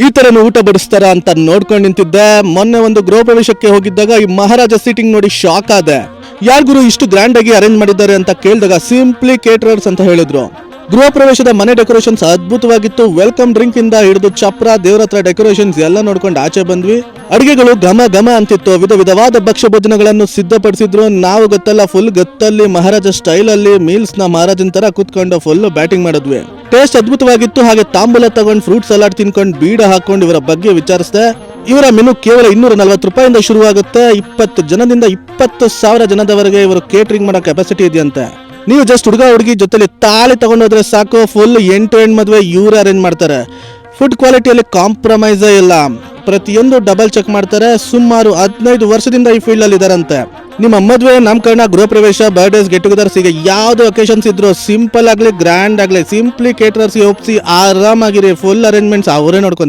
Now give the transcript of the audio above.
ಈ ತರನು ಊಟ ಬಡಿಸ್ತಾರ ಅಂತ ನೋಡ್ಕೊಂಡು ನಿಂತಿದ್ದೆ. ಮೊನ್ನೆ ಒಂದು ಗೃಹ ಪ್ರವೇಶಕ್ಕೆ ಹೋಗಿದ್ದಾಗ ಈ ಮಹಾರಾಜ ಸೀಟಿಂಗ್ ನೋಡಿ ಶಾಕ್ ಆದೆ. ಯಾರ್ ಗುರು ಇಷ್ಟು ಗ್ರ್ಯಾಂಡ್ ಆಗಿ ಅರೇಂಜ್ ಮಾಡಿದ್ದಾರೆ ಅಂತ ಕೇಳಿದಾಗ ಸಿಂಪ್ಲಿ ಕೇಟರರ್ಸ್ ಅಂತ ಹೇಳಿದ್ರು. ಗೃಹ ಪ್ರವೇಶದ ಮನೆ ಡೆಕೋರೇಷನ್ಸ್ ಅದ್ಭುತವಾಗಿತ್ತು. ವೆಲ್ಕಮ್ ಡ್ರಿಂಕ್ ಇಂದ ಹಿಡಿದು ಚಪ್ರ ದೇವರ ಹತ್ರ ಡೆಕೋರೇಷನ್ಸ್ ಎಲ್ಲ ನೋಡ್ಕೊಂಡು ಆಚೆ ಬಂದ್ವಿ. ಅಡಿಗೆಗಳು ಘಮ ಘಮ ಅಂತಿತ್ತು. ವಿಧ ವಿಧವಾದ ಭಕ್ಷ್ಯ ಭೋಜನಗಳನ್ನು ಸಿದ್ಧಪಡಿಸಿದ್ರು. ನಾವು ಗೊತ್ತಲ್ಲ ಫುಲ್ ಗತ್ತಲ್ಲಿ ಮಹಾರಾಜ ಸ್ಟೈಲ್ ಅಲ್ಲಿ ಮೀಲ್ಸ್ ನ ಮಹಾರಾಜನ್ ತರ ಕೂತ್ಕೊಂಡು ಫುಲ್ ಬ್ಯಾಟಿಂಗ್ ಮಾಡಿದ್ವಿ. ಟೇಸ್ಟ್ ಅದ್ಭುತವಾಗಿತ್ತು. ಹಾಗೆ ತಾಂಬೂಲ ತಗೊಂಡು ಫ್ರೂಟ್ ಸಲಾಡ್ ತಿನ್ಕೊಂಡು ಬೀಡ ಹಾಕೊಂಡು ಇವರ ಬಗ್ಗೆ ವಿಚಾರಿಸಿದೆ. ಇವರ ಮೆನು ಕೇವಲ 240 ರೂಪಾಯಿಂದ ಶುರುವಾಗುತ್ತೆ. 20 ಜನದಿಂದ 20,000 ಜನದವರೆಗೆ ಇವರು ಕೇಟರಿಂಗ್ ಮಾಡೋ ಕೆಪಾಸಿಟಿ ಇದೆಯಂತೆ. ನೀವು ಜಸ್ಟ್ ಹುಡುಗ ಹುಡುಗಿ ಜೊತೆಲಿ ತಾಳಿ ತಗೊಂಡೋದ್ರೆ ಸಾಕು, ಫುಲ್ ಎಂಡ್ ಟು ಎಂಡ್ ಮದುವೆ ಇವರೇ ಅರೇಂಜ್ ಮಾಡ್ತಾರೆ. ಫುಡ್ ಕ್ವಾಲಿಟಿಯಲ್ಲಿ ಕಾಂಪ್ರಮೈಸೇ ಇಲ್ಲ. ಪ್ರತಿಯೊಂದು ಡಬಲ್ ಚೆಕ್ ಮಾಡ್ತಾರೆ. ಸುಮಾರು 15 ವರ್ಷದಿಂದ ಈ ಫೀಲ್ಡ್ ಅಲ್ಲಿ ಇದಾರಂತೆ. ನಿಮ್ಮ ಮದುವೆ, ನಾಮಕರಣ, ಗೃಹ ಪ್ರವೇಶ, ಬರ್ಡೇಸ್, ಗೆಟ್ ಟುಗೆದರ್ಸ್ ಈಗ ಯಾವ್ದು ಒಕೇಶನ್ಸ್ ಇದ್ರು ಸಿಂಪಲ್ ಆಗ್ಲಿ ಗ್ರ್ಯಾಂಡ್ ಆಗ್ಲಿ ಸಿಂಪ್ಲಿ ಕೇಟರರ್ಸ್ ಒಪ್ಸಿ ಆರಾಮಾಗಿರಿ. ಫುಲ್ ಅರೇಂಜ್ಮೆಂಟ್ಸ್ ಅವರೇ ನೋಡ್ಕೊಂತಾರೆ.